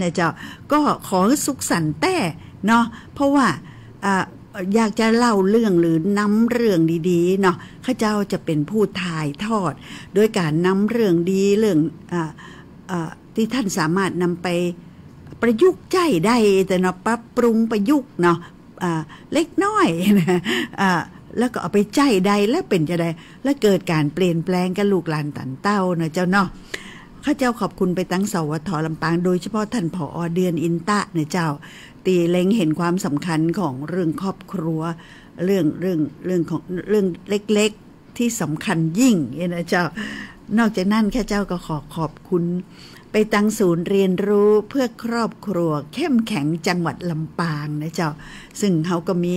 นะเจ้าก็ขอสุขสันต์แต่เนาะเพราะว่าอยากจะเล่าเรื่องหรือนำเรื่องดีๆเนาะข้าเจ้าจะเป็นผู้ถ่ายทอดโดยการนำเรื่องดีเรื่องที่ท่านสามารถนำไปประยุกต์ใจได้แต่เนาะปรับปรุงประยุกต์เนาะเล็กน้อยนะแล้วก็เอาไปใจได้แล้วเป็นจะได้แล้วเกิดการเปลี่ยนแปลงกับลูกหลานตันเต้านะเจ้าเนาะข้าเจ้าขอบคุณไปตั้งสวท.ลำปางโดยเฉพาะท่านผอ.เดือนอินตะนะเจ้าตีเล็งเห็นความสำคัญของเรื่องครอบครัวเรื่องของเรื่องเล็กๆที่สำคัญยิ่งนะเจ้านอกจากนั้นข้าเจ้าก็ขอบคุณไปตั้งศูนย์เรียนรู้เพื่อครอบครัวเข้มแข็งจังหวัดลำปางนะเจ้าซึ่งเขาก็มี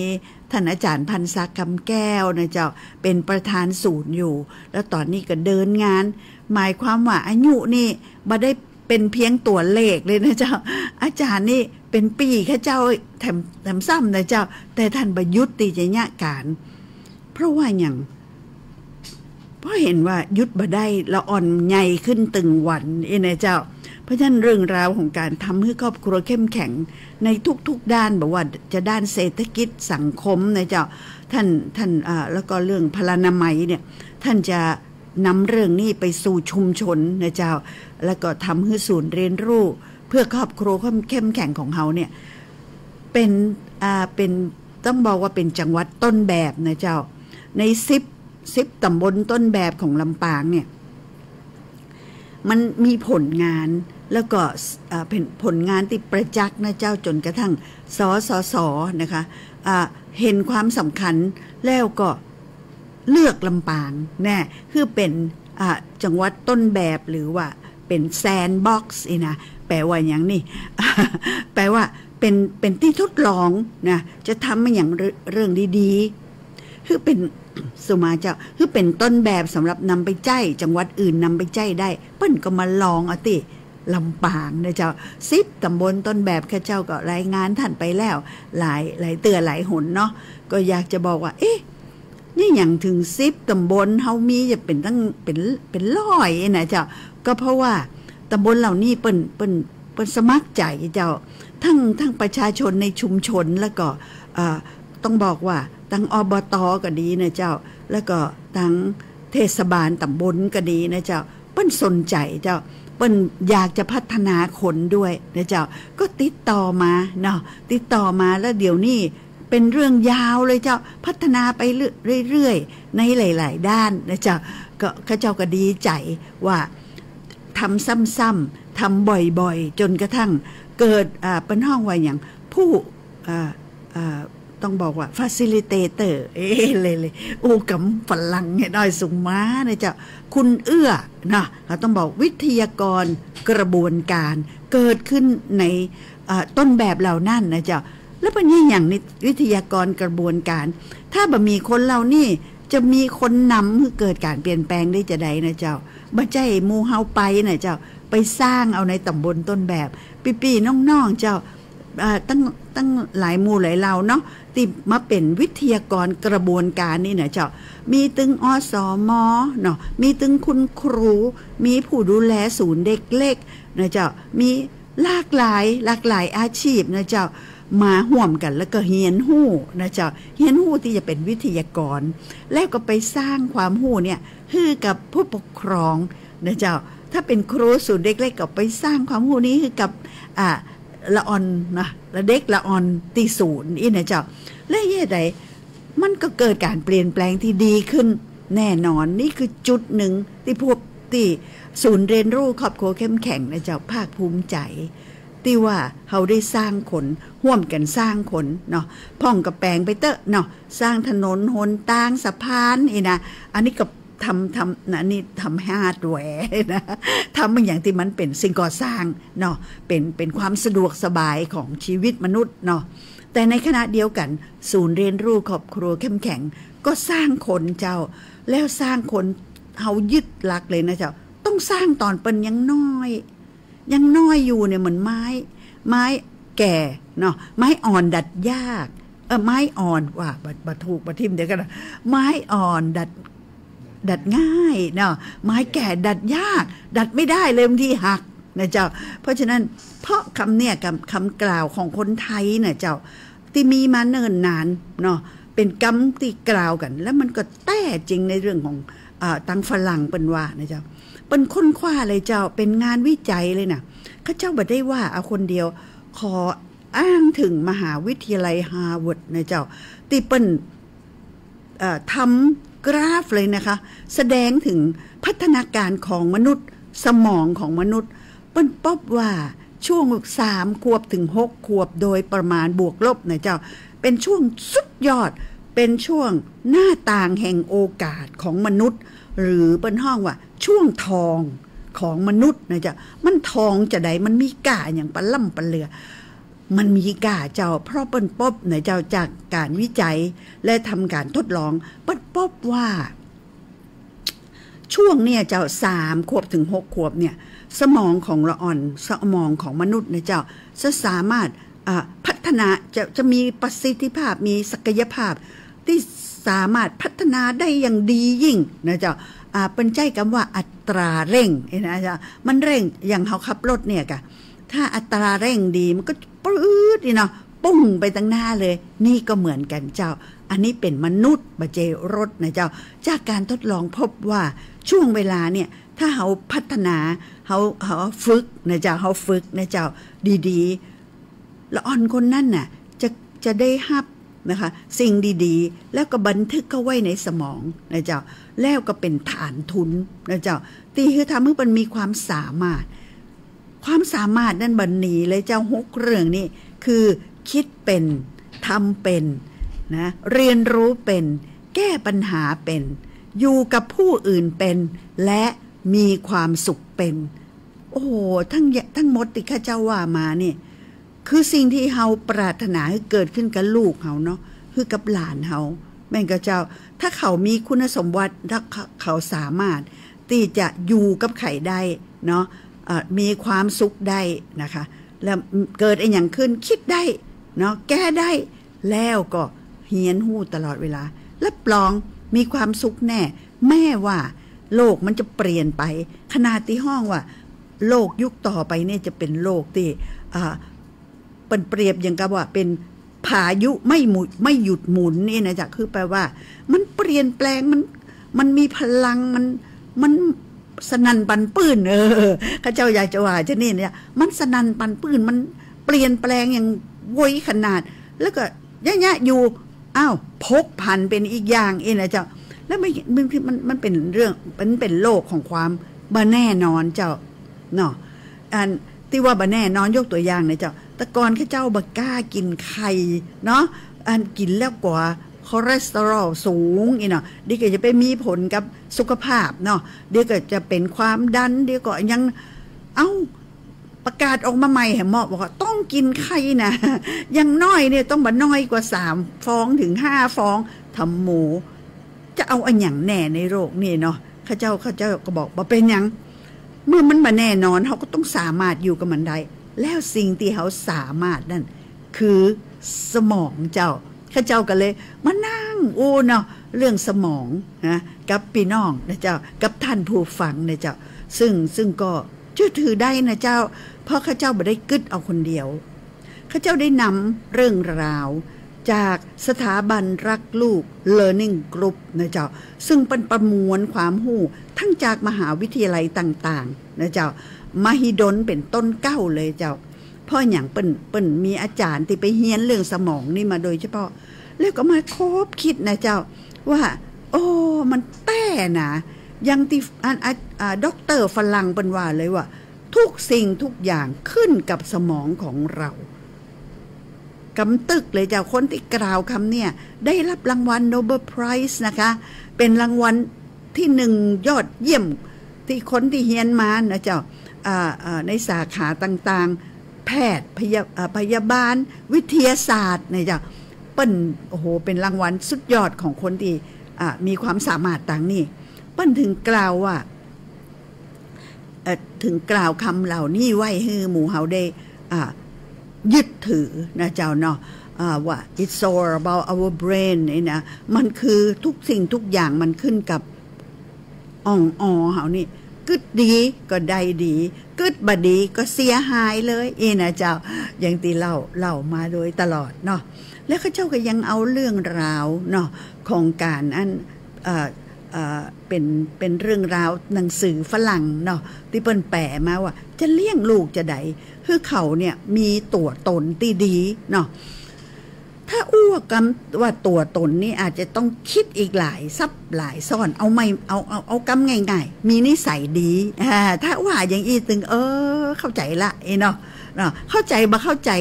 ท่านอาจารย์พันศักดิ์คำแก้วนะเจ้าเป็นประธานศูนย์อยู่แล้วตอนนี้ก็เดินงานหมายความว่าอายุนี่บ่ได้เป็นเพียงตัวเลขเลยนะเจ้าอาจารย์นี่เป็นปีข้าเจ้าแถมซ้ำนะเจ้าแต่ท่านประยุทธ์ตีจะยะการเพราะว่าอย่างเพราะเห็นว่ายุดบ่ได้ละอ่อนใหญ่ขึ้นตึงวันนะเจ้าเพราะฉะนั้นเรื่องราวของการทำให้ครอบครัวเข้มแข็งในทุกๆด้านบอกว่าจะด้านเศรษฐกิจสังคมนะเจ้าท่านแล้วก็เรื่องพลานามัยเนี่ยท่านจะนำเรื่องนี้ไปสู่ชุมชนนะเจ้าแล้วก็ทำให้ศูนย์เรียนรู้เพื่อครอบครัวเข้มแข็งของเขาเนี่ยเป็นต้องบอกว่าเป็นจังหวัดต้นแบบนะเจ้าใน10ตำบลต้นแบบของลำปางเนี่ยมันมีผลงานแล้วก็เป็นผลงานที่ประจักษ์นะเจ้าจนกระทั่งสนะคะเห็นความสำคัญแล้วก็เลือกลำปางแน่คือเป็นจังหวัดต้นแบบหรือว่าเป็นแซนด์บ็อกซ์นะแปลว่าอย่างนี้ แปลว่าเป็นที่ทดลองนะจะทำมาอย่างเรื่องดีๆคือเป็นสุมาเจ้าคือเป็นต้นแบบสำหรับนำไปใจจังหวัดอื่นนำไปใจได้เปิ้นก็มาลองเอาติลำปางนะเจ้า10ตำบลต้นแบบข้าเจ้าก็รายงานท่านไปแล้วหลายเตือหลายหนเนาะก็อยากจะบอกว่าเอ๊ะนี่อย่างถึง10ตำบลเฮามีจะเป็นตั้งเป็นร้อยนะเจ้าก็เพราะว่าตำบลเหล่านี้เปิ้นสมัครใจเจ้าทั้งประชาชนในชุมชนแล้วก็ต้องบอกว่าทั้งอบต.ก็ดีนะเจ้าแล้วก็ทั้งเทศบาลตำบลก็ดีนะเจ้าเปิ้นสนใจเจ้าเปิ้นอยากจะพัฒนาคนด้วยนะเจ้าก็ติดต่อมาเนาะติดต่อมาแล้วเดี๋ยวนี้เป็นเรื่องยาวเลยเจ้าพัฒนาไปเรื่อยๆในหลายๆด้านนะเจ้าก็ข้าเจ้าก็ดีใจว่าทำซ้ำๆทำบ่อยๆจนกระทั่งเกิดเป็นห้องว่าอย่างผู้ต้องบอกว่า facilitator เลยกำฝรั่งให้ได้สูงม้านะเจ้าคุณเอื้อนะเราต้องบอกวิทยากรกระบวนการเกิดขึ้นในต้นแบบเหล่านั้นนะเจ้าแล้วเป็นอย่างนี้วิทยากรกระบวนการถ้าบ่มีคนเหล่านี้จะมีคนนำให้เกิดการเปลี่ยนแปลงได้จะใดนะเจ้าบ่ใจหมู่เฮาไปนะเจ้าไปสร้างเอาในตำบลต้นแบบปีๆน้องๆเจ้าตั้งหลายหมู่หลายเหล่าเนาะที่มาเป็นวิทยากรกระบวนการนี่นะเจ้ามีตึงอสม.เนาะมีตึงคุณครูมีผู้ดูแลศูนย์เด็กเล็กนะเจ้ามีหลากหลายอาชีพนะเจ้ามาห่วมกันแล้วก็เฮียนหู้นะเจ้าเฮียนหู้ที่จะเป็นวิทยากรแล้วก็ไปสร้างความหู้เนี่ยให้กับผู้ปกครองนะเจ้าถ้าเป็นครูศูนย์เด็กเล็กก็ไปสร้างความหู้นี้ให้กับละอ่อนนะละเด็กละอ่อนตีศูนย์นี่นะเจ้าและเย่ใดมันก็เกิดการเปลี่ยนแปลงที่ดีขึ้นแน่นอนนี่คือจุดหนึ่งที่พวกที่ศูนย์เรียนรู้ครอบครัวเข้มแข็งนะเจ้าภาคภูมิใจที่ว่าเขาได้สร้างคนร่วมกันสร้างคนเนาะพ่องกับแปลงไปเตอะเนาะสร้างถนนหนทางสะพานนะอันนี้ก็ทำนะนี่ทำฮาร์ดแวร์นะทำมันอย่างที่มันเป็นสิ่งก่อสร้างเนาะเป็นความสะดวกสบายของชีวิตมนุษย์เนาะแต่ในขณะเดียวกันศูนย์เรียนรู้ครอบครัวเข้มแข็งก็สร้างคนเจ้าแล้วสร้างคนเขายึดหลักเลยนะเจ้าต้องสร้างตอนเป็นยังน้อยอยู่เนี่ยเหมือนไม้แก่เนาะไม้อ่อนดัดยากไม้อ่อนว่าบัถูกบัทิมเดี๋ยวกันนะไม้อ่อนดัดง่ายเนาะไม้แก่ดัดยากดัดไม่ได้เลยบางทีหัก นะเจ้าเพราะฉะนั้นเพราะคำเนี่ยกับคำกล่าวของคนไทยนะเจ้าที่มีมาเนิ่นนานเนาะเป็นคำที่กล่าวกันแล้วมันก็แต้จริงในเรื่องของตังฝรั่งเป็นว่านะเจ้าเป็นค้นคว้าเลยเจ้าเป็นงานวิจัยเลยนะข้าเจ้าบอกได้ว่าเอาคนเดียวขออ้างถึงมหาวิทยาลัยฮาร์วาร์ดนะเจ้าที่เป็นทำกราฟเลยนะคะแสดงถึงพัฒนาการของมนุษย์สมองของมนุษย์เป็นพบว่าช่วง3 ขวบถึง 6 ขวบโดยประมาณบวกลบนะเจ้าเป็นช่วงสุดยอดเป็นช่วงหน้าต่างแห่งโอกาสของมนุษย์หรือเป็นห้องว่าช่วงทองของมนุษย์นะเจ้ามันทองจะใดมันมีก่าอย่างปลาล่ำปลาเรือมันมีก่าเจ้าเพราะเปิ้นพบนะเจ้าจากการวิจัยและทำการทดลองเปิ้นพบว่าช่วงเนี่ยเจ้า3 ขวบถึง 6 ขวบเนี่ยสมองของละอ่อนสมองของมนุษย์นะเจ้าจะสามารถพัฒนาจะมีประสิทธิภาพมีศักยภาพที่สามารถพัฒนาได้อย่างดียิ่งนะเจ้าเป็นใจคำว่าอัตราเร่งนะเจ้ามันเร่งอย่างเขาขับรถเนี่ยกะถ้าอัตราเร่งดีมันก็ปื๊ดนี่เนาะปุ้งไปตั้งหน้าเลยนี่ก็เหมือนกันเจ้าอันนี้เป็นมนุษย์บาเจรถนะเจ้าจากการทดลองพบว่าช่วงเวลาเนี่ยถ้าเขาพัฒนาเขาฝึกนะเจ้าเขาฝึกนะเจ้าดีๆละอ่อนคนนั่นน่ะจะได้ฮับนะคะสิ่งดีๆแล้วก็บันทึกเข้าไว้ในสมองนะเจ้าแล้วก็เป็นฐานทุนนะเจ้าตีคือทำให้มันมีความสามารถนั่นบันนี้เลยเจ้า6 เรื่องนี่คือคิดเป็นทำเป็นนะเรียนรู้เป็นแก้ปัญหาเป็นอยู่กับผู้อื่นเป็นและมีความสุขเป็นโอ้โหทั้งหมดที่ข้าเจ้าว่ามานี่คือสิ่งที่เฮาปรารถนาให้เกิดขึ้นกับลูกเฮาเนาะคือกับหลานเฮาแม่งก็เจ้าถ้าเขามีคุณสมบัติถ้าเขาสามารถที่จะอยู่กับไข่ได้เนาะมีความสุขได้นะคะแล้วเกิดไอ้อย่างขึ้นคิดได้เนาะแก้ได้แล้วก็เฮียนหู้ตลอดเวลารับรองมีความสุขแน่แม่ว่าโลกมันจะเปลี่ยนไปขนาดที่ห้องว่าโลกยุคต่อไปเนี่ยจะเป็นโลกที่เป็นเปรียบอย่างกับว่าเป็นพายุไม่หยุดหมุนนี่นะจ๊ะคือแปลว่ามันเปลี่ยนแปลงมันมีพลังมันสนั่นปันปื้นข้าเจ้าอยากจะว่าจะนี่เนี่ยมันสนั่นปันปื้นมันเปลี่ยนแปลงอย่างไวขนาดแล้วก็ยะอยู่อ้าวพกพันเป็นอีกอย่างนะเจ้าแล้วมันเป็นเรื่องเป็นโลกของความบ่แน่นอนเจ้าเนาะอันที่ว่าบ่แน่นอนยกตัวอย่างนะเจ้าแต่ก่อนข้าเจ้าบ่กล้ากินไข่เนาะอันกินแล้วกว่าคอเลสเตอรอลสูงเนาะเดี๋ยวก็จะไปมีผลกับสุขภาพเนาะเดี๋ยวก็จะเป็นความดันเดี๋ยวก็ยังประกาศออกมาใหม่หมอบอกว่าต้องกินไข่นะยังน้อยเนี่ยต้องบ่น้อยกว่า3 ฟองถึง5 ฟองทำหมูจะเอาอันอย่างแน่ในโรคนี่เนาะข้าเจ้าก็บอกว่าเป็นอย่างเมื่อมันบ่แน่นอนเขาก็ต้องสามารถอยู่กับมันได้แล้วสิ่งที่เขาสามารถนั่นคือสมองเจ้าข้าเจ้าก็เลยมานั่งเนาะเรื่องสมองนะกับพี่น้องนะเจ้ากับท่านผู้ฟังนะเจ้าซึ่งก็เชื่อถือได้นะเจ้าเพราะข้าเจ้าไม่ได้กึดเอาคนเดียวข้าเจ้าได้นำเรื่องราวจากสถาบันรักลูก Learning Group นะเจ้าซึ่งเป็นประมวลความรู้ทั้งจากมหาวิทยาลัยต่างๆนะเจ้ามหิดลเป็นต้นเก้าเลยเจ้าเพราะอย่างเปิ้นมีอาจารย์ที่ไปเรียนเรื่องสมองนี่มาโดยเฉพาะแล้วก็มาคบคิดนะเจ้าว่ามันแต้นะยังที่ด็อกเตอร์ฝรั่งเป็นว่าเลยว่าทุกสิ่งทุกอย่างขึ้นกับสมองของเรากำตึกเลยเจ้าคนที่กล่าวคำเนี่ยได้รับรางวัลโนเบลไพรส์นะคะเป็นรางวัลที่1ยอดเยี่ยมที่คนที่เรียนมานะเจ้าในสาขาต่างๆแพทย์พยาบาลวิทยาศาสตร์นะเจ้าเปิ้นโอ้โหเป็นรางวัลสุดยอดของคนที่มีความสามารถต่างนี้เปิ้นถึงกล่าวว่าถึงกล่าวคำเหล่านี้ไว้ให้หมู่เฮาได้ยึดถือนะเจ้าเนาะว่า it's all about our brain นี่นะมันคือทุกสิ่งทุกอย่างมันขึ้นกับเฮานี่กึดดีก็ได้ดี กึดบดีก็เสียหายเลยนะเจ้าอย่างที่เล่ามาโดยตลอดเนาะแล้วเขาเจ้าก็ยังเอาเรื่องราวเนาะของการเป็นเรื่องราวหนังสือฝรั่งเนาะที่เปิ้นแปลมาว่าจะเลี้ยงลูกจะใดคือเขาเนี่ยมีตัวตนที่ดีเนาะถ้าอ้วกำว่าตัวตนนี่อาจจะต้องคิดอีกหลายซับหลายซ่อนเอาไม่เอากำง่ายๆมีนิสัยดีถ้าว่าอย่างอีตึงเข้าใจละเนาะเข้าใจบ่เข้าใจ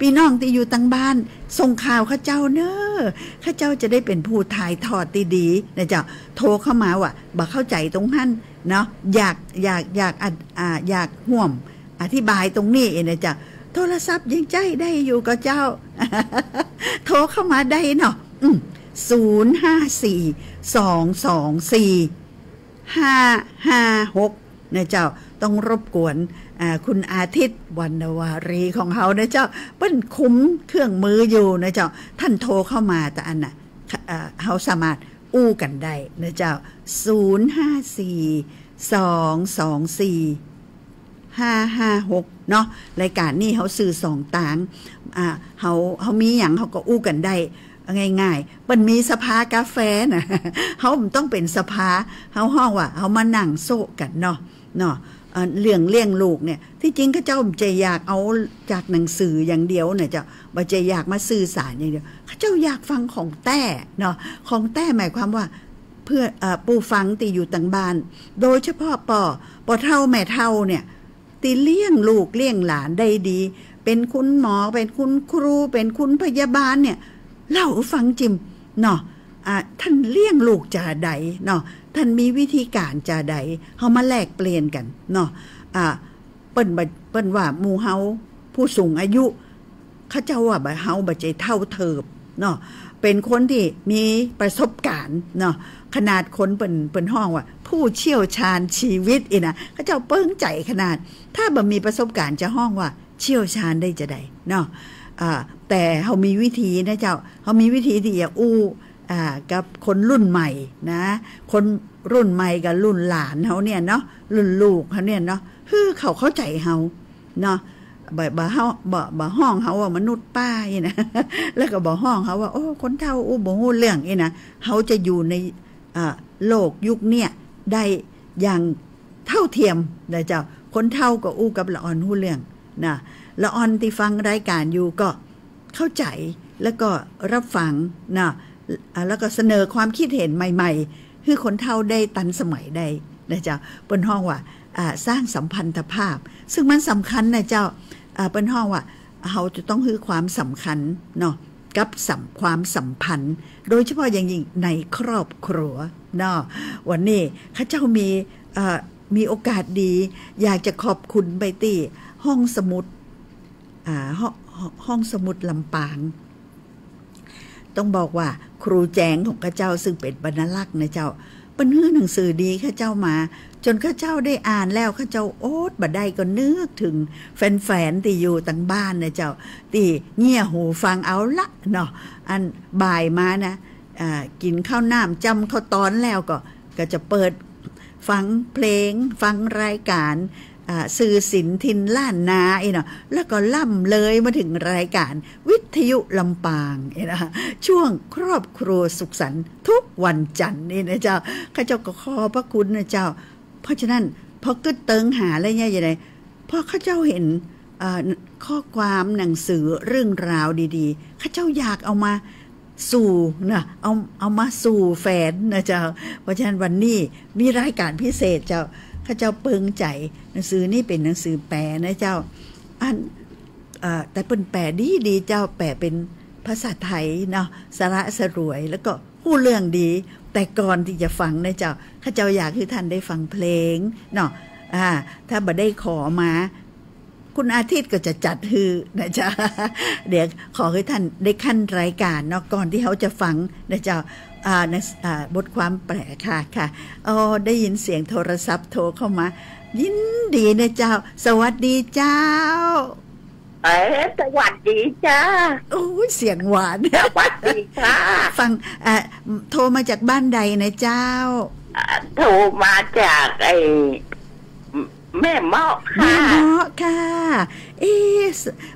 พี่น้องที่อยู่ตั้งบ้านส่งข่าวข้าเจ้าเนอะข้าเจ้าจะได้เป็นผู้ถ่ายทอดดีๆนะเจ้าโทรเข้ามาว่าบ่เข้าใจตรงนั้นเนาะอยากห่วมอธิบายตรงนี้นะเจ้าโทรศัพท์ยังใจได้อยู่กับเจ้า โทรเข้ามาได้เนาะ054-224-556นะเจ้าต้องรบกวนคุณอาทิตย์วรรณวารีของเขานะเจ้าเปิ้นคุ้มเครื่องมืออยู่นะเจ้าท่านโทรเข้ามาแต่อันน่ะเขาสามารถอู้กันได้นะเจ้า054-224-556เนาะรายการนี้เขาสื่อ2ต่างเขามีอย่างเขาก็อู้กันได้ง่ายๆมันมีสภากาแฟนะเขาต้องเป็นสภาเขาห้องว่าเขามานั่งโซกันเนาะเรื่องเลี้ยงลูกเนี่ยที่จริงเขาเจ้าจะอยากเอาจากหนังสืออย่างเดียวเนี่ยจะบ่จะอยากมาสื่อสารอย่างเดียวเขาเจ้าอยากฟังของแต้เนาะของแต้หมายความว่าเพื่อผู้ฟังที่อยู่ต่างบ้านโดยเฉพาะปอเฒ่าแม่เฒ่าเนี่ยที่เลี้ยงลูกเลี้ยงหลานได้ดีเป็นคุณหมอเป็นคุณครูเป็นคุณพยาบาลเนี่ยเล่าฟังจิมเนาะท่านเลี้ยงลูกจะใดเนาะท่านมีวิธีการจะใดเฮามาแลกเปลี่ยนกันเนาะเปิ้นว่าหมู่เฮาผู้สูงอายุเขาเจ้าว่าเฮาบ่ใจเท่าเทิบเนาะเป็นคนที่มีประสบการณ์เนาะขนาดคนเปิ้นห้องว่าผู้เชี่ยวชาญชีวิตนะเขาเจ้าเปิ้งใจขนาดถ้าบ่มีประสบการณ์จะห้องว่าเชี่ยวชาญได้จะใดเนาะแต่เฮามีวิธีนะเจ้าเฮามีวิธีที่จะอู้กับคนรุ่นใหม่นะคนรุ่นใหม่กับรุ่นหลานเฮาเนี่ยเนาะรุ่นลูกเฮาเนี่ยเนาะคือเขาเข้าใจเฮาเนาะบ่เฮาบ่ห้องเฮาว่ามนุษย์ป้านะแล้วก็บ่ห้องเฮาว่าโอ้คนเฒ่าอู้บ่ฮู้เรื่องนะเฮาจะอยู่ในโลกยุคเนี่ยได้อย่างเท่าเทียมนะเจ้าคนเฒ่าก็อู้กับละอ่อนฮู้เรื่องนะละอ่อนที่ฟังรายการอยู่ก็เข้าใจแล้วก็รับฟังนะแล้วก็เสนอความคิดเห็นใหม่ๆคือคนเฒ่าได้ตันสมัยได้นะเจ้าเปิ้นห้องว่าสร้างสัมพันธภาพซึ่งมันสำคัญนะเจ้าเปิ้นห้องว่าเราจะต้องให้ความสำคัญเนาะกับความสัมพันธ์โดยเฉพาะอย่างยิ่งในครอบครัวเนาะวันนี้ข้าเจ้ามีโอกาสดีอยากจะขอบคุณไปที่ห้องสมุดห้องสมุดลำปางต้องบอกว่าครูแจงของข้าเจ้าซึ่งเป็นบรรลักษ์นะเจ้าเป็นฮื้อหนังสือดีข้าเจ้ามาจนข้าเจ้าได้อ่านแล้วข้าเจ้าโอ๊ตบ่ได้ก็นึกถึงแฟนๆที่อยู่ต่างบ้านนะเจ้าที่เงี่ยหูฟังเอาละเนาะอันบ่ายมานะกินข้าวน้ำจำข้าวตอนแล้วก็จะเปิดฟังเพลงฟังรายการสื่อศิลป์ทินล้านนาเนาะแล้วก็ล่ำเลยมาถึงรายการวิทยุลำปางนะช่วงครอบครัวสุขสันต์ทุกวันจันทร์นี่นะเจ้าข้าเจ้าก็ขอบพระคุณนะเจ้าเพราะฉะนั้นพอกึดเติงหาอะไรเงี้ยอย่างไรพอข้าเจ้าเห็นข้อความหนังสือเรื่องราวดีๆข้าเจ้าอยากเอามาสู่นะเอามาสู่แฟนนะเจ้าเพราะฉะนั้นวันนี้มีรายการพิเศษเจ้าข้าเจ้าเปิงใจหนังสือนี่เป็นหนังสือแปลนะเจ้าแต่เป็นแปลดีเจ้าแปลเป็นภาษาไทยเนาะสาระสรวยแล้วก็พูดเรื่องดีแต่ก่อนที่จะฟังนะเจ้าข้าเจ้าอยากให้ท่านได้ฟังเพลงเนาะถ้าบ่ได้ขอมาคุณอาทิตย์ก็จะจัดฮือนะเจ้าเดี๋ยวขอให้ท่านได้ขั้นรายการเนาะก่อนที่เขาจะฟังนะเจ้าบทความแปลค่ะได้ยินเสียงโทรศัพท์โทรเข้ามายินดีนะเจ้าสวัสดีเจ้าสวัสดีจ้าโอ้ยเสียงหวานสวัสดีค่ะฟังโทรมาจากบ้านใดนะเจ้าโทรมาจาก แม่เมาะแม่ค่ะเมาะค่ะ เอ๊ะ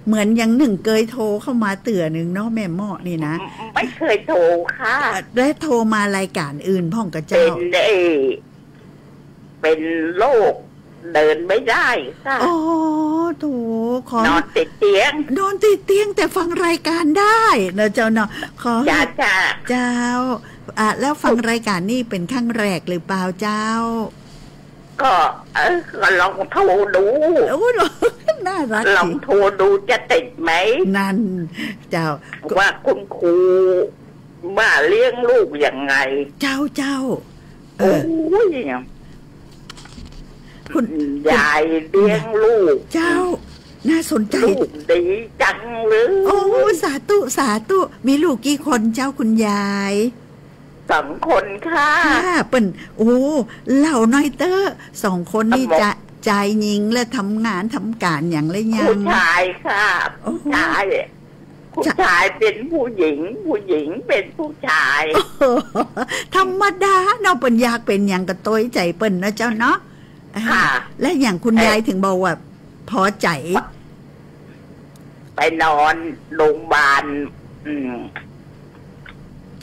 เหมือนอย่างหนึ่งเคยโทรเข้ามาเตือนหนึ่งเนาะแม่เมาะนี่นะไม่เคยโทรค่ะและโทรมารายการอื่นพ่องกับเป็เจ้านเป็นโรคเดินไม่ได้ค่ะอ๋อโถนอนติดเตียงแต่ฟังรายการได้นะเจ้าเนาะขอจ้าเจ้าแล้วฟังรายการนี่เป็นครั้งแรกหรือเปล่าเจ้าก็ลองโทรดูโอ้น่ารักลองโทรดูจะติดไหมนั่นเจ้าว่าคุณครูว่าเลี้ยงลูกยังไงเจ้าโอ้ยคุณยายเลี้ยงลูกเจ้าน่าสนใจลูกดีจังเลยโอ้สาธุมีลูกกี่คนเจ้าคุณยาย2 คนค่ะเปิ้นโอ้เล่าน้อยเตอร์2 คนนี่จะใจยิงและทำงานทำการอย่างไรยังผู้ชายค่ะผู้ชายเป็นผู้หญิงเป็นผู้ชายธรรมดาเนาะเปิ้นอยากเป็นอย่างกระต้อยใจเปิ้นนะเจ้าเนาะและอย่างคุณยายถึงบอกว่าพอใจไปนอนโรงพยาบาล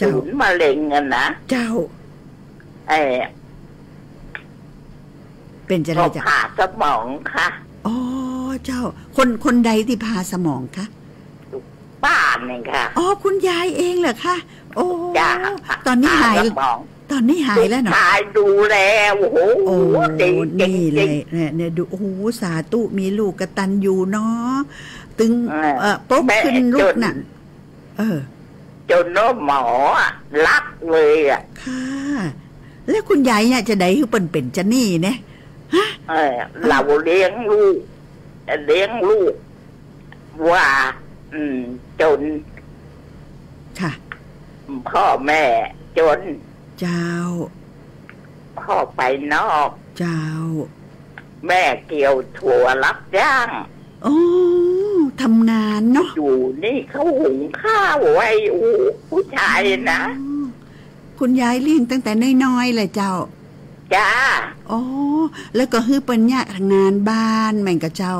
ศูนย์มะเร็งกันนะเจ้าเป็นจะได้ผ่าสมองค่ะอ๋อเจ้าคนใดที่ผ่าสมองคะป้าเองค่ะอ๋อคุณยายเองเหรอคะโอ้ตอนนี้หายแล้วเนาะหายดูแลโอ้โหนี่เลยเนี่ยดูโอ้โหสาธุมีลูกกตัญญูเนาะตึงปุ๊บขึ้นลูกน่ะจนน้องหมอรักเลยค่ะแล้วคุณยายเนี่ยจะได้คือเป็นจะนี่เนี่ยเราเลี้ยงลูกว่าจนค่ะพ่อแม่จนเจ้าพ่อไปนอกเจ้าแม่เกี่ยวถั่วรับจ้างโอ้ทำงานเนาะอยู่นี่เขาหุงข้าวไว้ผู้ชายนะคุณยายเลี้ยงตั้งแต่น้อยๆเลยเจ้าจ้าอ๋อแล้วก็ฮือเป็นญาติงานบ้านแม่งกับเจ้า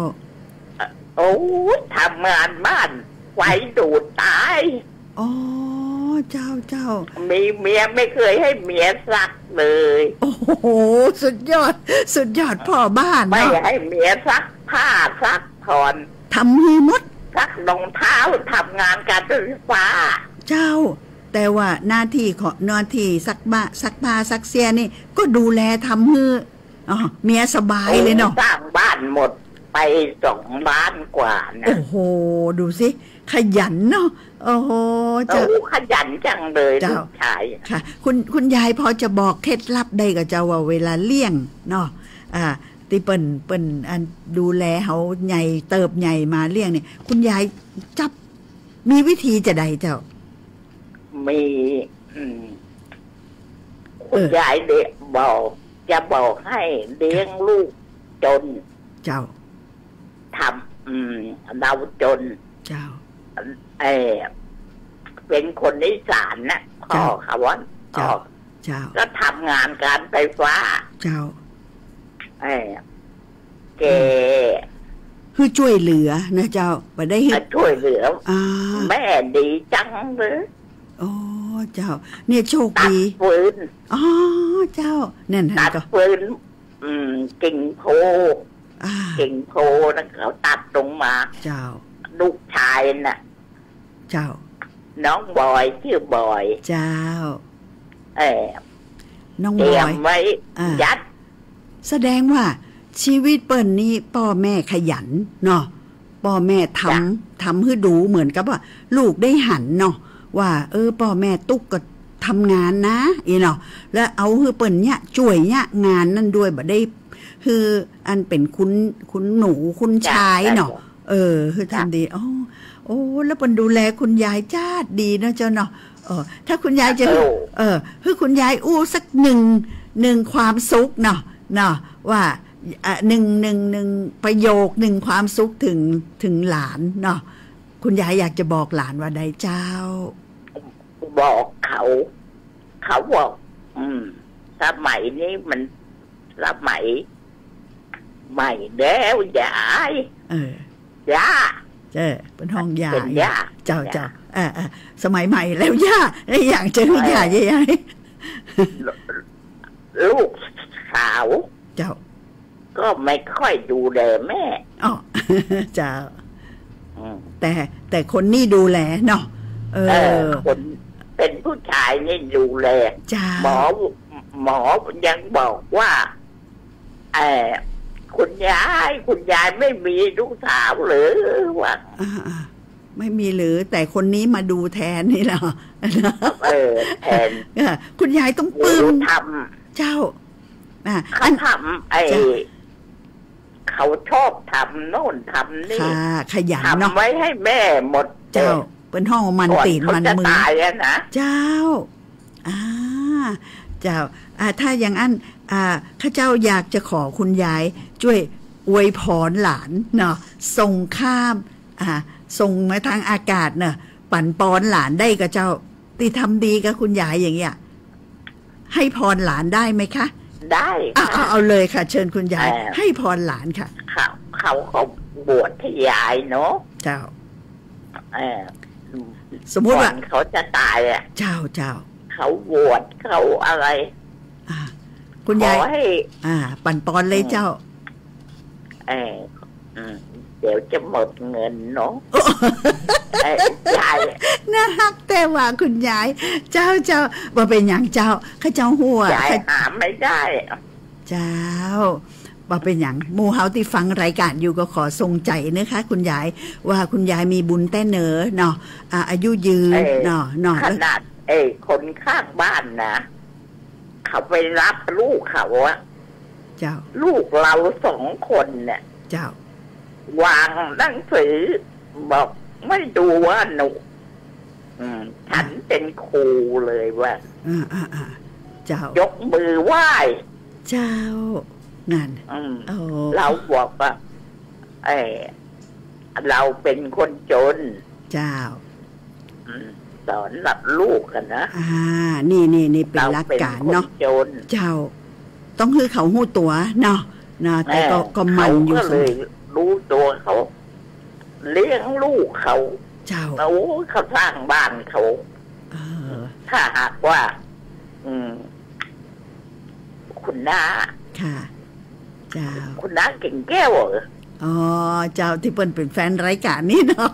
โอ้ทำงานบ้านไฟดูดตายอ๋อเจ้ามีเมียไม่เคยให้เมียซักเลยโอ้โหสุดยอดพ่อบ้านไม่ให้เมียซักผ้าซักผ่อนทำมือมดซักรองเท้าทำงานการไฟฟ้าเจ้าแต่ว่าหน้าที่ซักผ้าซักเสียนี่ก็ดูแลทำมือเมียสบายเลยเนาะสร้างบ้านหมดไป2 ล้านกว่านะโอ้โหดูสิขยันเนาะโอ้โหเจ้าขยันจังเลยลูกชายค่ะคุณยายพอจะบอกเคล็ดลับได้กับเจ้าว่าเวลาเลี้ยงเนาะที่เปิ้นอันดูแลเขาใหญ่เติบใหญ่มาเลี้ยงเนี่ยคุณยายจับมีวิธีจะใดเจ้ามีคุณยายเด็กบอกให้เลี้ยงลูกจนเจ้าทำเราจนเจ้าเป็นคนอีสานนะพ่อเขาว่าเจ้าก็ทำงานการไฟฟ้าเจ้าแกคือช่วยเหลือนะเจ้าบ่ได้ช่วยเหลือแม่ดีจังเลยโอ้เจ้าเนี่ยโชคดีตัดฟืนอ๋อเจ้านั่นตัดฟืนกิ่งโพนั่นเขาตัดลงมาเจ้าลูกชายน่ะเจ้าน้องบอยชื่อบอยเจ้าน้องบอยไว้ยัดแสดงว่าชีวิตเปิ้นนี่พ่อแม่ขยันเนาะพ่อแม่ทำให้ดูเหมือนกับว่าลูกได้หันเนาะว่าพ่อแม่ตุ๊กก็ทำงานนะเนาะแล้วเอาให้เปิ้นเนี่ยช่วยเนี่ยงานนั่นด้วยบ่ได้คืออันเป็นคุณหนูคุณชายเนาะคือทำดีโอ้แล้วเปิ้นดูแลคุณยายจ้าดีนะเจ้าเนาะถ้าคุณยายจะคือคุณยายสักหนึ่งความสุขเนาะว่าหนึ่งประโยคหนึ่งความสุขถึงหลานเนาะคุณยายอยากจะบอกหลานว่าใดเจ้าบอกเขาบอกสมัยนี้มันสมัย ไม่แล้วยายย่าเป็นห้องยาเจ้าสมัยใหม่แล้วย่าไอ้อย่างเจอย่าใหญ่ลูกสาวเจ้าก็ไม่ค่อยดูแลแม่อ๋อเจ้าแต่คนนี่ดูแลเนาะคนเป็นผู้ชายนี่ดูแลหมอยังบอกว่าคุณยายไม่มีลูกสาวหรือวะไม่มีหรือแต่คนนี้มาดูแทนนี่เหรอแทนคุณยายต้องปลื้มทำเจ้าเขาทำเขาชอบทำโน่นทำนี่ขยันเนาะทำไว้ให้แม่หมดเจ้าเป็นห้องมันตีนมันมือนะเจ้าเจ้าถ้าอย่างนั้นข้าเจ้าอยากจะขอคุณยายช่วยอวยพรหลานเนาะส่งข้ามส่งมาทางอากาศเนาะปั่นปอนหลานได้กับเจ้าตีทำดีกับคุณยายอย่างเงี้ยให้พรหลานได้ไหมคะได้เอาเลยค่ะเชิญคุณยายให้พรหลานค่ะเขาบวชให้ยายเนาะเจ้าสมมติว่าเขาจะตายเจ้าเขาบวชเขาอะไรคุณยายให้ปั่นปอนเลยเจ้าเดี๋ยวจะหมดเงินเนาะยายน่ารักแต่ว่าคุณยายเจ้าว่าเป็นอย่างเจ้าข้าเจ้าหัวยายหาไม่ได้เจ้าว่าเป็นอย่างหมู่เฮาที่ฟังรายการอยู่ก็ขอทรงใจนะคะคุณยายว่าคุณยายมีบุญแต่เนอเนาะอายุยืนเนาะขนาดคนข้างบ้านนะเขาไปรับลูกเขาอะเจ้าลูกเรา2 คนเนี่ยเจ้าวางหนังสือบอกไม่ดูว่าหนูฉันเป็นครูเลยว่าเจ้ายกมือไหว้เจ้านั่นเราบอกว่าเราเป็นคนจนเจ้าสอนหลับลูกกันนะนี่เป็นหลักการเนาะเจ้าต้องคือเขาหู้ตัวเนาะแต่ก็มันอยู่ก็เลยรู้ตัวเขาเลี้ยงลูกเขาเจ้าเขาสร้างบ้านเขาถ้าหากว่าคุณน้าค่ะเจ้าคุณน้าเก่งแก้วเหรอเจ้าที่เป็นแฟนรายการนี้เนาะ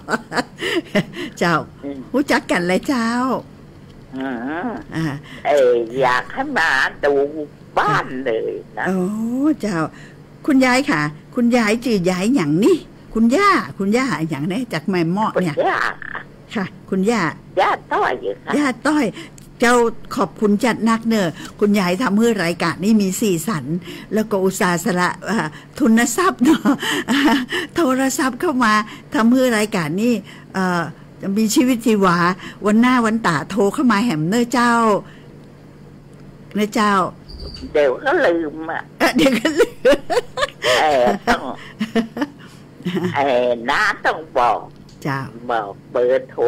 เจ้ารู้จักกันเลยเจ้าอยากให้มาดูบ้านเลยนะเจ้าคุณยายค่ะคุณยายจื่อยายอย่างนี่คุณย่าอย่างนี้จากแม่เมาะเนี่ยค่ะคุณย่าต้อยค่ะย่าต้อยเจ้าขอบคุณจัดนักเนอะคุณยายทำให้รายการนี้มีสีสันแล้วก็อุตสาห์สละทุนทรัพย์เนาะโทรศัพท์เข้ามาทำให้รายการนี้จะมีชีวิตชีวาวันหน้าวันตาโทรเข้ามาแหมเนอะเจ้าเนอะเจ้าเดี๋ยวก็ลืมเดี๋ยวก็ลืมต้องน้าต้องบอกเบอร์โทร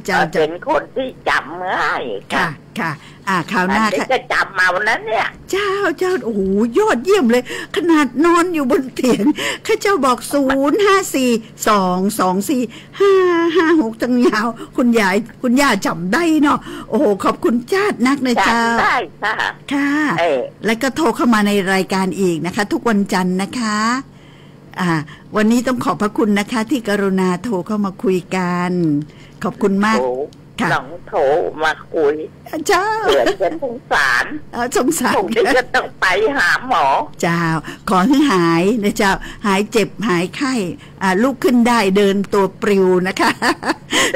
เจ้าเป็นคนที่จำง่ายค่ะคราวหน้าจะจำมาวันนั้นเนี่ยเจ้าโอ้โหยอดเยี่ยมเลยขนาดนอนอยู่บนเตียงข้าเจ้าบอก0542245556ตั้งยาวคุณย่าจำได้เนาะโอ้โหขอบคุณจ้านักนะเจ้าได้ค่ะแล้วก็โทรเข้ามาในรายการอีกนะคะทุกวันจันทร์นะคะวันนี้ต้องขอบพระคุณนะคะที่กรุณาโทรเข้ามาคุยกันขอบคุณมากค่ะลองโทรมาคุยเจ้าเกิดเป็นสงสารผมจะต้องไปหาหมอเจ้าขอให้หายนะเจ้าหายเจ็บหายไข้ลุกขึ้นได้เดินตัวปลิวนะคะ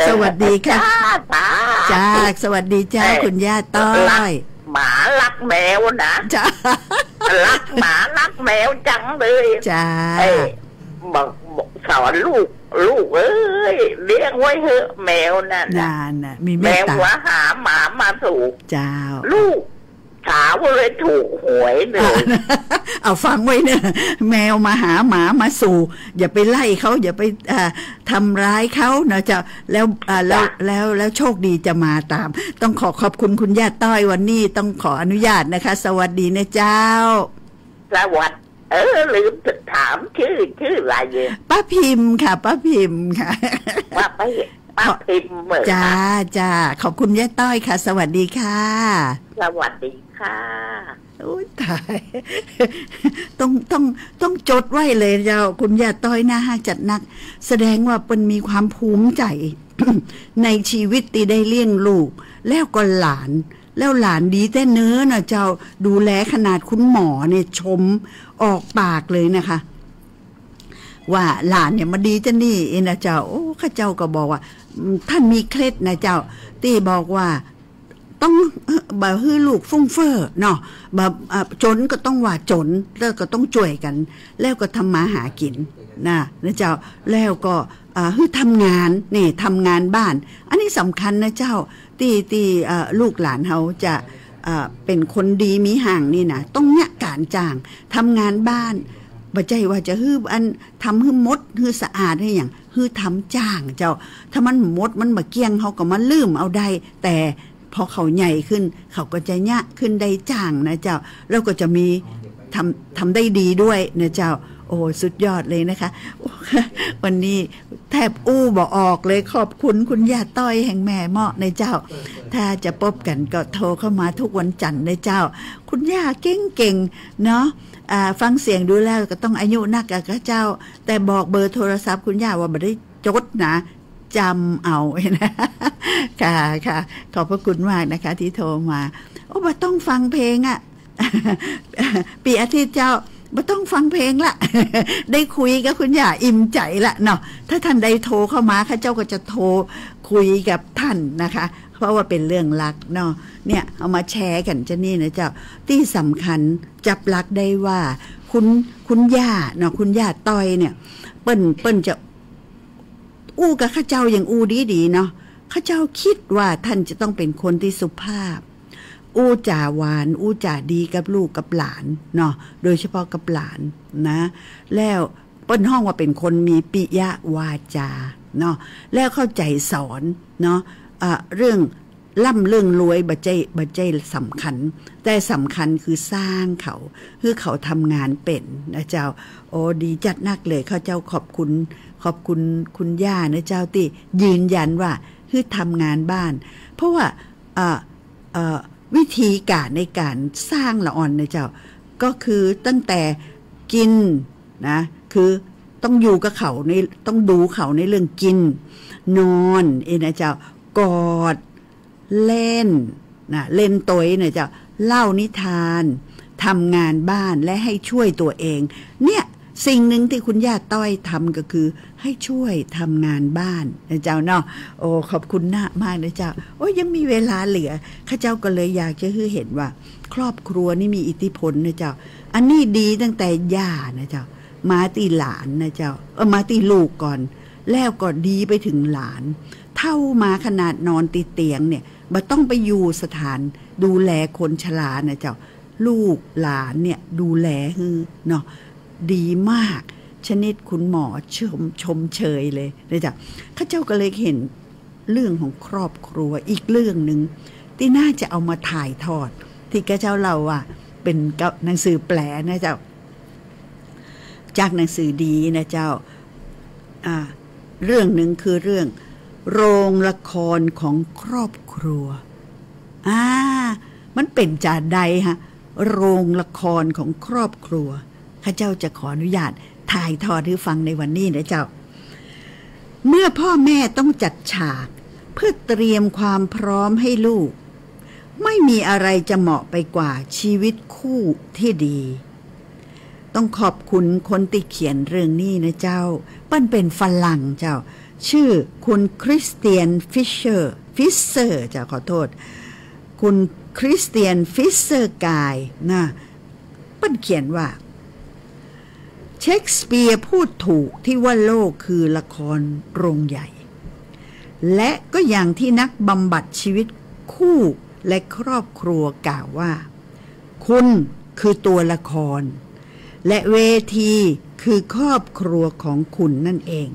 สวัสดีค่ะจ้าสวัสดีเจ้าคุณย่าต้อยหมารักแมวนะจ้ารักหมารักแมวจังเลยจ้าบอกสอนลูกเอ้ยเลี้ยงไว้เถอะแมวนั่นน่ะมีแมวว่าหาหมามาถูกเจ้าลูกถามเลยถูกหวยเลยเอาฟังไว้เนอะแมวมาหาหมามาสู่อย่าไปไล่เขาอย่าไปทำร้ายเขานะเจ้าแล้วโชคดีจะมาตามต้องขอบคุณคุณย่าต้อยวันนี้ต้องขออนุญาตนะคะสวัสดีนะเจ้าสวัส ลืมถามชื่ออะไรเนี่ยป้าพิมพ์ค่ะป้าพิมพ์ค่ะป้าพิมพ์เหมือนจ้าขอบคุณย่าต้อยค่ะสวัสดีค่ะสวัสดีค่ะโอ้ยตายต้องจดไว้เลยเจ้าคุณย่าต้อยน่าฮักจัดนักแสดงว่าเป็นมีความภูมิใจ ในชีวิตที่ได้เลี้ยงลูกแล้วก็หลานแล้วหลานดีแต่เนื้อนะเจ้าดูแลขนาดคุณหมอเนี่ยชมออกปากเลยนะคะว่าหลานเนี่ยมาดีจะนี่เองนะเจ้าโอ้ข้าเจ้าก็บอกว่าท่านมีเคล็ดนะเจ้าที่บอกว่าต้องแบบให้ลูกฟุ้งเฟ้อเนาะแบบจนก็ต้องว่าจนแล้วก็ต้องช่วยกันแล้วก็ทำมาหากินนะเจ้าแล้วก็ให้ทำงานนี่ทำงานบ้านอันนี้สำคัญนะเจ้าที่ลูกหลานเขาจะเป็นคนดีมีห่างนี่นะต้องเนี่ยการจ้างทำงานบ้านบ่ใจว่าจะฮื้ออันทำฮื้อมดฮื้อสะอาดให้อย่างฮื้อทำจ้างเจ้าถ้ามันมดมันมาเกี้ยงเขาก็มาลืมเอาได้แต่พอเขาใหญ่ขึ้นเขาก็จะยะขึ้นได้จ้างนะเจ้าแล้วก็จะมีทำได้ดีด้วยนะเจ้าโอ้สุดยอดเลยนะคะวันนี้แทบบ่ออกเลยขอบคุณคุณย่าต้อยแห่งแม่เหมาะในเจ้าถ้าจะพบกันก็โทรเข้ามาทุกวันจันทร์ในเจ้าคุณย่าเก่งๆเนาะฟังเสียงดูแล้วก็ต้องอายุนักกับเจ้าแต่บอกเบอร์โทรศัพท์คุณย่าว่าไม่ได้จดนะจำเอานะค่ะขอบพระคุณมากนะคะที่โทรมาโอ้บ่ต้องฟังเพลงอ่ะปีอาทิตย์เจ้าบ่ต้องฟังเพลงละได้คุยกับคุณย่าอิ่มใจละเนาะถ้าท่านใดโทรเข้ามาข้าเจ้าก็จะโทรคุยกับท่านนะคะเพราะว่าเป็นเรื่องรักเนาะเนี่ยเอามาแชร์กันจะนี่นะเจ้าที่สำคัญจับลักได้ว่าคุณย่าเนาะคุณย่าต้อยเนี่ยเปิ้นจะกับข้าเจ้าอย่างดีเนาะข้าเจ้าคิดว่าท่านจะต้องเป็นคนที่สุภาพจ่าหวานจ่าดีกับลูกกับหลานเนาะโดยเฉพาะกับหลานนะแล้วเปิ้นห้องว่าเป็นคนมีปิยวาจาเนาะแล้วเข้าใจสอนเนาะเรื่องล่ำเรื่องรวยบัจจัยสำคัญแต่สำคัญคือสร้างเขาคือเขาทำงานเป็นนะเจ้าโอ้ดีจัดนักเลยข้าเจ้าขอบคุณคุณย่านะเจ้าที่ยืนยันว่าคือทำงานบ้านเพราะว่าวิธีการในการสร้างละอ่อนนะเจ้าก็คือตั้งแต่กินนะคือต้องอยู่กับเขาในต้องดูเขาในเรื่องกินนอนนะเจ้ากอดเล่นนะเล่นตัวนะเจ้าเล่านิทานทำงานบ้านและให้ช่วยตัวเองเนี่ยสิ่งหนึ่งที่คุณย่าต้อยทำก็คือให้ช่วยทำงานบ้านนะเจ้าเนาะโอ้ขอบคุณมากนะเจ้าโอ้ยังมีเวลาเหลือข้าเจ้าก็เลยอยากจะให้เห็นว่าครอบครัวนี่มีอิทธิพลนะเจ้าอันนี้ดีตั้งแต่ย่านะเจ้ามาตีหลานนะเจ้ามาตีลูกก่อนแล้วก็ดีไปถึงหลานเท่ามาขนาดนอนติดเตียงเนี่ยบ่ต้องไปอยู่สถานดูแลคนชรานะเจ้าลูกหลานเนี่ยดูแลเนาะดีมากชนิดคุณหมอชมเชยเลยนะจ๊ะข้าเจ้าก็เลยเห็นเรื่องของครอบครัวอีกเรื่องหนึ่งที่น่าจะเอามาถ่ายทอดที่ข้าเจ้าเราเป็นหนังสือแปลนะเจ้าจากหนังสือดีนะเจ้าเรื่องหนึ่งคือเรื่องโรงละครของครอบครัวมันเป็นจาใดฮะโรงละครของครอบครัวข้าเจ้าจะขออนุญาตถ่ายทอดให้ฟังในวันนี้นะเจ้าเมื่อพ่อแม่ต้องจัดฉากเพื่อเตรียมความพร้อมให้ลูกไม่มีอะไรจะเหมาะไปกว่าชีวิตคู่ที่ดีต้องขอบคุณคนที่เขียนเรื่องนี้นะเจ้าปั้นเป็นฝรั่งเจ้าชื่อคุณคริสเตียนฟิชเซอร์จะขอโทษคุณคริสเตียนฟิชเซอร์กายนะปั้นเขียนว่าเชคสเปียร์พูดถูกที่ว่าโลกคือละครโรงใหญ่และก็อย่างที่นักบำบัดชีวิตคู่และครอบครัวกล่าวว่าคุณคือตัวละครและเวทีคือครอบครัวของคุณนั่นเอง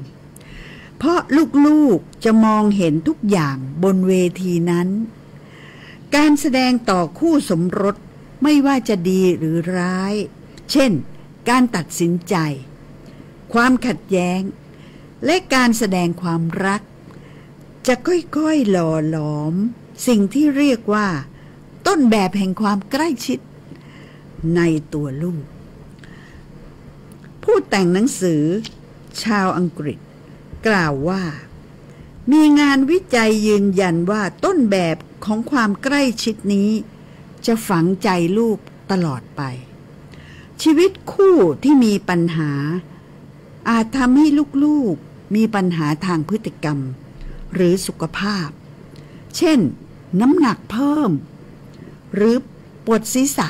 เพราะลูกๆจะมองเห็นทุกอย่างบนเวทีนั้นการ แสดงต่อคู่สมรสไม่ว่าจะดีหรือร้ายเช่น การตัดสินใจความขัดแย้งและการแสดงความรักจะค่อยๆหล่อหลอมสิ่งที่เรียกว่าต้นแบบแห่งความใกล้ชิดในตัวลูกผู้แต่งหนังสือชาวอังกฤษกล่าวว่ามีงานวิจัยยืนยันว่าต้นแบบของความใกล้ชิดนี้จะฝังใจลูกตลอดไปชีวิตคู่ที่มีปัญหาอาจทำให้ลูกๆมีปัญหาทางพฤติกรรมหรือสุขภาพเช่นน้ำหนักเพิ่มหรือปวดศีรษะ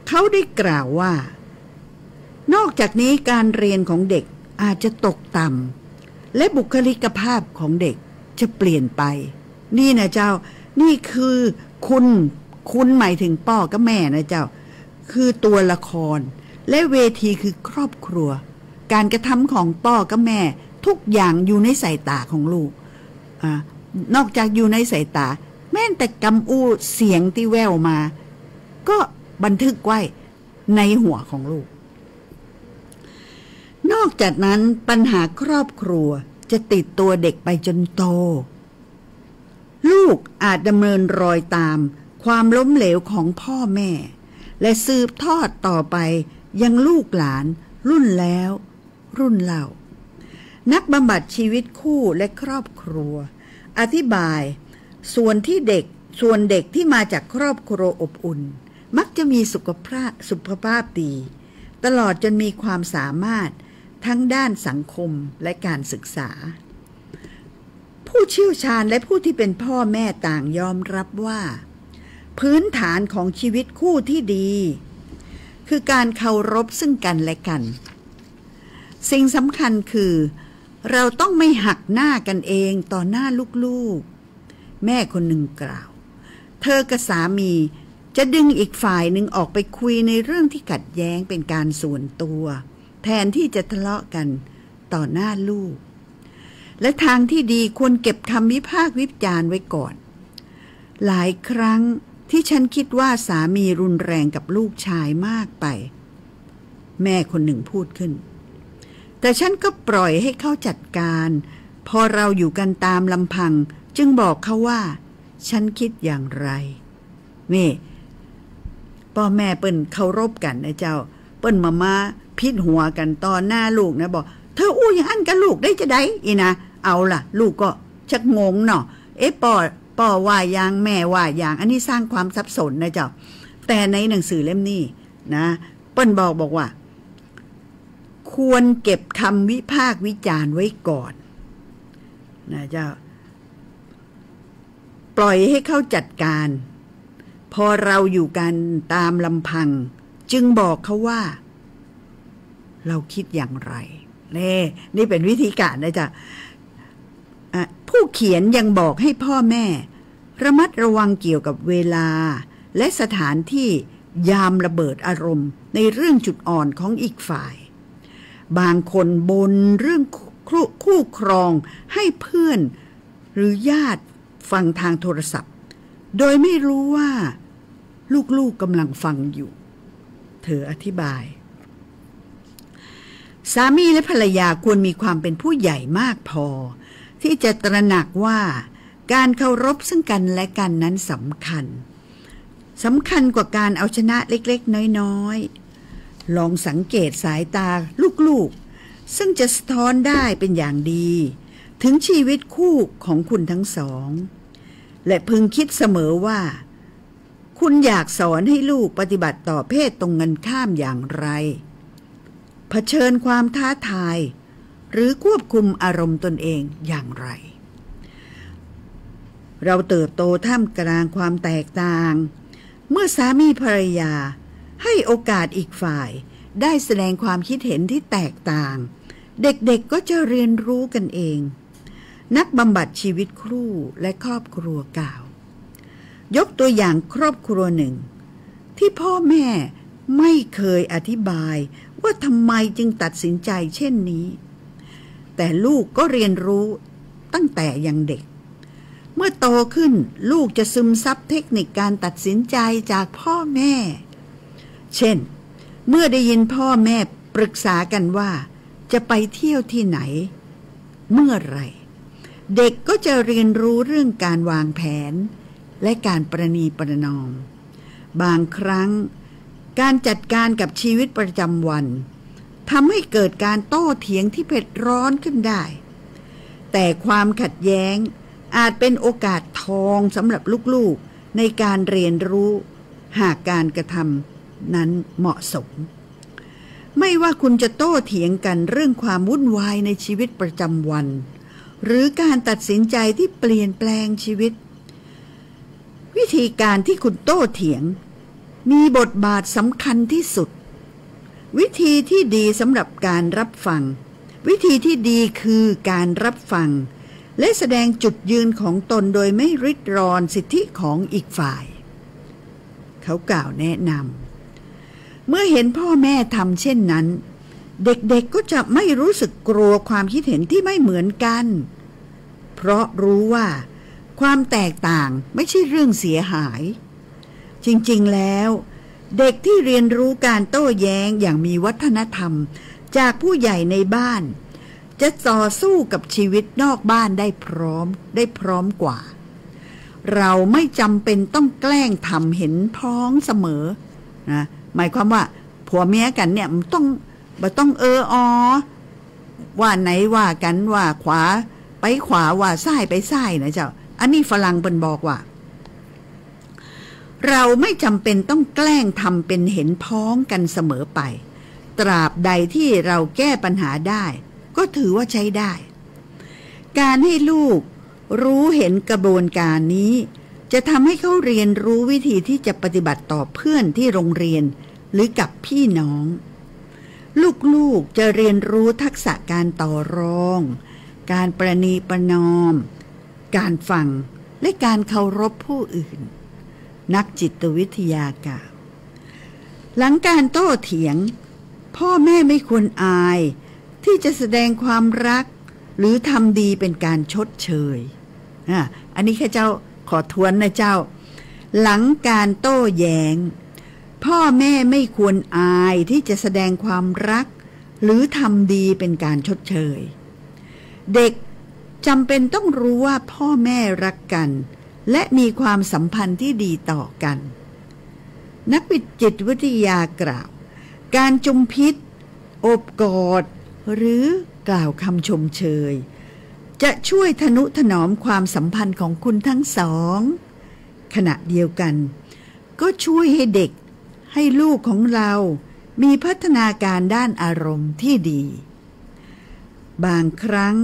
เขาได้กล่าวว่านอกจากนี้การเรียนของเด็กอาจจะตกต่ำและบุคลิกภาพของเด็กจะเปลี่ยนไปนี่นะเจ้านี่คือคุณหมายถึงพ่อกับแม่นะเจ้าคือตัวละครและเวทีคือครอบครัวการกระทำของพ่อกับแม่ทุกอย่างอยู่ในสายตาของลูกนอกจากอยู่ในสายตาแม้แต่กำอู้เสียงที่แว่วมาก็บันทึกไว้ในหัวของลูกนอกจากนั้นปัญหาครอบครัวจะติดตัวเด็กไปจนโตลูกอาจดำเนินรอยตามความล้มเหลวของพ่อแม่และสืบทอดต่อไปยังลูกหลานรุ่นแล้วรุ่นเล่านักบำบัดชีวิตคู่และครอบครัวอธิบายส่วนเด็กที่มาจากครอบครัวอบอุ่นมักจะมีสุขภาพดีตลอดจนมีความสามารถทั้งด้านสังคมและการศึกษาผู้เชี่ยวชาญและผู้ที่เป็นพ่อแม่ต่างยอมรับว่าพื้นฐานของชีวิตคู่ที่ดีคือการเคารพซึ่งกันและกันสิ่งสำคัญคือเราต้องไม่หักหน้ากันเองต่อหน้าลูกๆแม่คนหนึ่งกล่าวเธอกับสามีจะดึงอีกฝ่ายหนึ่งออกไปคุยในเรื่องที่ขัดแย้งเป็นการส่วนตัวแทนที่จะทะเลาะกันต่อหน้าลูกและทางที่ดีควรเก็บคำวิพากษ์วิจารณ์ไว้ก่อนหลายครั้งที่ฉันคิดว่าสามีรุนแรงกับลูกชายมากไปแม่คนหนึ่งพูดขึ้นแต่ฉันก็ปล่อยให้เขาจัดการพอเราอยู่กันตามลำพังจึงบอกเขาว่าฉันคิดอย่างไรนี่พ่อแม่เปิ้นเคารพกันนะเจ้าเปิ้นมาพิดหัวกันตอนหน้าลูกนะบอกเธออู้อย่างอันกับลูกได้จะได้อีนะเอาล่ะลูกก็ชักงงเนาะป่อว่าอย่างแม่ว่าอย่างอันนี้สร้างความสับสนนะเจ้าแต่ในหนังสือเล่มนี้นะเปิ้นบอกว่าควรเก็บคำวิพากษ์วิจารณ์ไว้ก่อนนะเจ้าปล่อยให้เขาจัดการพอเราอยู่กันตามลำพังจึงบอกเขาว่าเราคิดอย่างไรนี่เป็นวิธีการนะจ๊ะผู้เขียนยังบอกให้พ่อแม่ระมัดระวังเกี่ยวกับเวลาและสถานที่ยามระเบิดอารมณ์ในเรื่องจุดอ่อนของอีกฝ่ายบางคนบ่นเรื่องคู่ครองให้เพื่อนหรือญาติฟังทางโทรศัพท์โดยไม่รู้ว่าลูกๆกำลังฟังอยู่เธออธิบายสามีและภรรยาควรมีความเป็นผู้ใหญ่มากพอที่จะตระหนักว่าการเคารพซึ่งกันและกันนั้นสำคัญกว่าการเอาชนะเล็กๆน้อยๆลองสังเกตสายตาลูกๆซึ่งจะสะท้อนได้เป็นอย่างดีถึงชีวิตคู่ของคุณทั้งสองและพึงคิดเสมอว่าคุณอยากสอนให้ลูกปฏิบัติต่อเพศตรงกันข้ามอย่างไรเผชิญความท้าทายหรือควบคุมอารมณ์ตนเองอย่างไรเราเติบโตท่ามกลางความแตกต่างเมื่อสามีภรรยาให้โอกาสอีกฝ่ายได้แสดงความคิดเห็นที่แตกต่างเด็กๆก็จะเรียนรู้กันเองนักบำบัดชีวิตคู่และครอบครัวกล่าวยกตัวอย่างครอบครัวหนึ่งที่พ่อแม่ไม่เคยอธิบายว่าทำไมจึงตัดสินใจเช่นนี้แต่ลูกก็เรียนรู้ตั้งแต่ยังเด็กเมื่อโตขึ้นลูกจะซึมซับเทคนิคการตัดสินใจจากพ่อแม่เช่น เมื่อได้ยินพ่อแม่ปรึกษากันว่าจะไปเที่ยวที่ไหนเมื่อไหร่เด็กก็จะเรียนรู้เรื่องการวางแผนและการประนีประนอมบางครั้งการจัดการกับชีวิตประจำวันทำให้เกิดการโต้เถียงที่เผ็ดร้อนขึ้นได้แต่ความขัดแย้งอาจเป็นโอกาสทองสำหรับลูกๆในการเรียนรู้หากการกระทำนั้นเหมาะสมไม่ว่าคุณจะโต้เถียงกันเรื่องความวุ่นวายในชีวิตประจำวันหรือการตัดสินใจที่เปลี่ยนแปลงชีวิตวิธีการที่คุณโต้เถียงมีบทบาทสำคัญที่สุดวิธีที่ดีสำหรับการรับฟังวิธีที่ดีคือการรับฟังและแสดงจุดยืนของตนโดยไม่ริดรอนสิทธิของอีกฝ่ายเขากล่าวแนะนำเมื่อเห็นพ่อแม่ทำเช่นนั้นเด็กๆก็จะไม่รู้สึกกลัวความคิดเห็นที่ไม่เหมือนกันเพราะรู้ว่าความแตกต่างไม่ใช่เรื่องเสียหายจริงๆแล้วเด็กที่เรียนรู้การโต้แย้งอย่างมีวัฒนธรรมจากผู้ใหญ่ในบ้านจะต่อสู้กับชีวิตนอกบ้านได้พร้อมกว่าเราไม่จำเป็นต้องแกล้งทำเห็นพ้องเสมอนะหมายความว่าผัวเมียกันเนี่ยมันต้องว่าไหนว่ากันว่าขวาไปขวาว่าซ้ายไปซ้ายนะเจ้าอันนี้ฝรั่งเพิ่นบอกว่าเราไม่จำเป็นต้องแกล้งทำเป็นเห็นพ้องกันเสมอไปตราบใดที่เราแก้ปัญหาได้ก็ถือว่าใช้ได้การให้ลูกรู้เห็นกระบวนการนี้จะทำให้เขาเรียนรู้วิธีที่จะปฏิบัติต่อเพื่อนที่โรงเรียนหรือกับพี่น้องลูกๆจะเรียนรู้ทักษะการต่อรองการประนีประนอมการฟังและการเคารพผู้อื่นนักจิตวิทยากล่าวหลังการโต้เถียงพ่อแม่ไม่ควรอายที่จะแสดงความรักหรือทำดีเป็นการชดเชยอันนี้ข้าเจ้าขอทวนนะเจ้าหลังการโต้แย้งพ่อแม่ไม่ควรอายที่จะแสดงความรักหรือทำดีเป็นการชดเชยเด็กจำเป็นต้องรู้ว่าพ่อแม่รักกันและมีความสัมพันธ์ที่ดีต่อกันนักจิตวิทยากล่าวการจุมพิษโอบกอดหรือกล่าวคำชมเชยจะช่วยทนุถนอมความสัมพันธ์ของคุณทั้งสองขณะเดียวกันก็ช่วยให้เด็กให้ลูกของเรามีพัฒนาการด้านอารมณ์ที่ดีบางครั้ง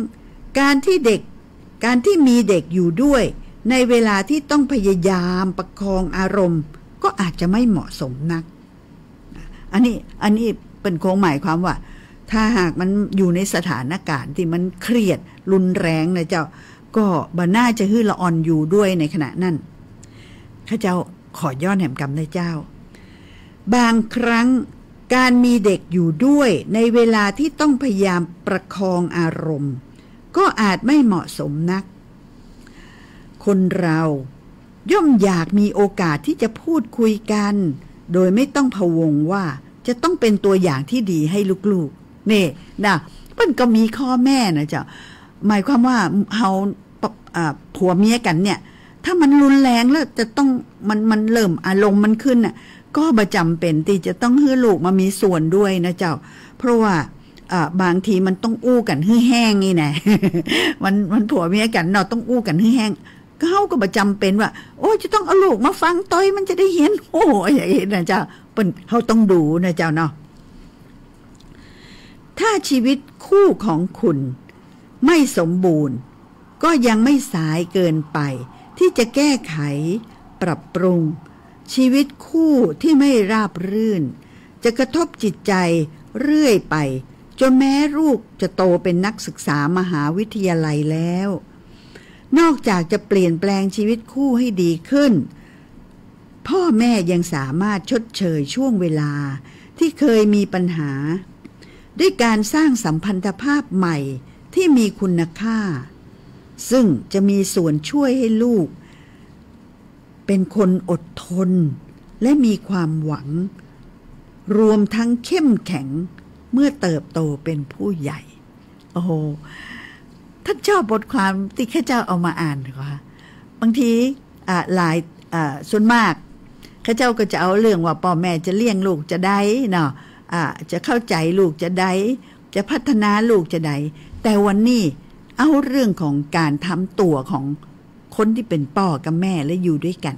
การที่มีเด็กอยู่ด้วยในเวลาที่ต้องพยายามประคองอารมณ์ก็อาจจะไม่เหมาะสมนักอันนี้เป็นโครงหมายความว่าถ้าหากมันอยู่ในสถานการณ์ที่มันเครียดรุนแรงนะเจ้าก็บ่น่าจะฮื้อละอ่อนอยู่ด้วยในขณะนั้นข้าเจ้าขอย้อนแห่งกรรมนะเจ้าบางครั้งการมีเด็กอยู่ด้วยในเวลาที่ต้องพยายามประคองอารมณ์ก็อาจไม่เหมาะสมนักคนเราย่อมอยากมีโอกาสที่จะพูดคุยกันโดยไม่ต้องพะวงว่าจะต้องเป็นตัวอย่างที่ดีให้ลูกๆนี่นะมันก็มีข้อแม่นะเจ้าหมายความว่าเฮาผัวเมียกันเนี่ยถ้ามันรุนแรงแล้วจะต้องมันเริ่มอารมณ์มันขึ้นน่ะก็บ่จำเป็นที่จะต้องให้ลูกมามีส่วนด้วยนะเจ้าเพราะว่าบางทีมันต้องอู้กันให้แห้งนี่แน่ มันผัวเมียกันเนาะต้องอู้กันให้แห้งเขาก็ประจำเป็นว่าโอ้จะต้องเอาลูกมาฟังต้อยมันจะได้เห็นโอ้อย่างนี้นะเจ้าเป็นเขาต้องดูนะเจ้าเนาะถ้าชีวิตคู่ของคุณไม่สมบูรณ์ก็ยังไม่สายเกินไปที่จะแก้ไขปรับปรุงชีวิตคู่ที่ไม่ราบรื่นจะกระทบจิตใจเรื่อยไปจนแม้ลูกจะโตเป็นนักศึกษามหาวิทยาลัยแล้วนอกจากจะเปลี่ยนแปลงชีวิตคู่ให้ดีขึ้นพ่อแม่ยังสามารถชดเชยช่วงเวลาที่เคยมีปัญหาด้วยการสร้างสัมพันธภาพใหม่ที่มีคุณค่าซึ่งจะมีส่วนช่วยให้ลูกเป็นคนอดทนและมีความหวัง รวมทั้งเข้มแข็งเมื่อเติบโตเป็นผู้ใหญ่โอ้โหท่านชอบบทความที่ข้าเจ้าเอามาอ่านค่ะบางทีหลายส่วนมากข้าเจ้าก็จะเอาเรื่องว่าพ่อแม่จะเลี้ยงลูกจะได้เนาะจะเข้าใจลูกจะได้จะพัฒนาลูกจะได้แต่วันนี้เอาเรื่องของการทำตัวของคนที่เป็นพ่อกับแม่และอยู่ด้วยกัน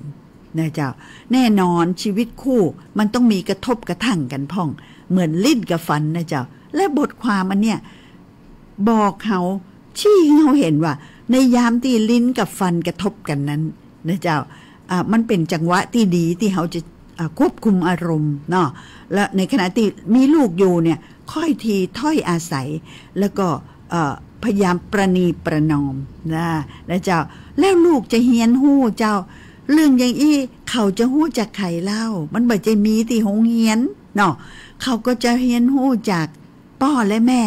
นะเจ้าแน่นอนชีวิตคู่มันต้องมีกระทบกระทั่งกันพ่องเหมือนลิ้นกับฟันนะเจ้าและบทความอันเนี้ยบอกเขาชี้เขาเห็นว่าในยามที่ลิ้นกับฟันกระทบกันนั้นนะเจ้ามันเป็นจังหวะที่ดีที่เขาจะควบคุมอารมณ์เนาะและในขณะที่มีลูกอยู่เนี่ยค่อยทีถ้อยอาศัยแล้วก็พยายามประนีประนอมนะเจ้าแล้วลูกจะเฮียนหู้เจ้าเรื่องอย่างอี้เขาจะหู้จากใครเล่ามันบ่จะมีที่โรงเรียนเนาะเขาก็จะเฮียนหู้จากพ่อและแม่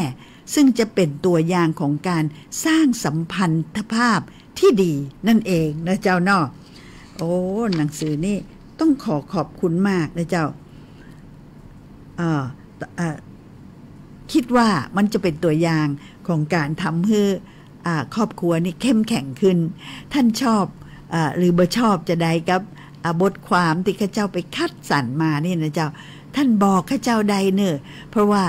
ซึ่งจะเป็นตัวอย่างของการสร้างสัมพันธภาพที่ดีนั่นเองนะเจ้าเนาะโอ้หนังสือนี่ต้องขอบคุณมากนะเจ้าคิดว่ามันจะเป็นตัวอย่างของการทำให้ครอบครัวนี่เข้มแข็งขึ้นท่านชอบหรือบ่ชอบจะได้กับบทความที่ข้าเจ้าไปคัดสรรมานี่นะเจ้าท่านบอกข้าเจ้าใดเนอะเพราะว่า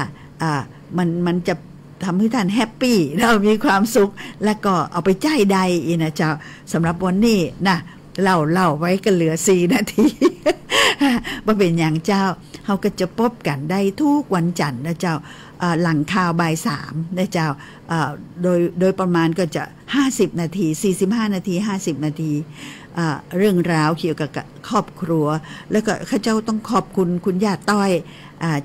มันจะทำให้ท่านแฮปปี้เรามีความสุขแล้วก็เอาไปใจใดนะเจ้าสำหรับวันนี้นะเล่าไว้กันเหลือ4 นาทีว่าเป็นอย่างเจ้าเขาก็จะพบกันได้ทุกวันจันทร์นะเจ้าหลังข่าวบ่าย 3นะเจ้าโดยประมาณก็จะ50 นาที45 นาที50 นาทีเรื่องราวเกี่ยวกับครอบครัวแล้วก็ข้าเจ้าต้องขอบคุณคุณย่าต้อย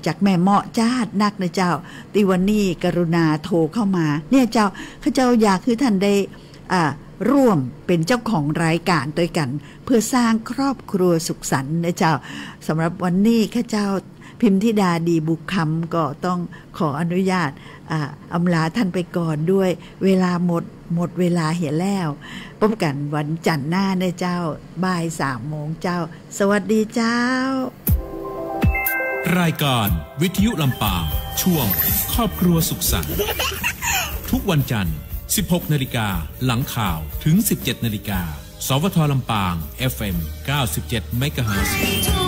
จากแม่เหมาะจ้าดนักนะเจ้าตีวันนี้กรุณาโทรเข้ามาเนี่ยเจ้าข้าเจ้าอยากคือท่านได้ร่วมเป็นเจ้าของรายการด้วยกันเพื่อสร้างครอบครัวสุขสันต์นะเจ้าสำหรับวันนี้ข้าเจ้าพิมธิดาดีบุกคำก็ต้องขออนุญาตอำลาท่านไปก่อนด้วยเวลาหมดเวลาเหี่ยแล้วพบกันวันจันทร์หน้านะเจ้าบ่าย 3 โมงเจ้าสวัสดีเจ้ารายการวิทยุลำปางช่วงครอบครัวสุขสันต์ทุกวันจันทร์ 16 นาฬิกาหลังข่าวถึง 17 นาฬิกาสวทลำปาง FM 97 เมกะเฮิรตซ์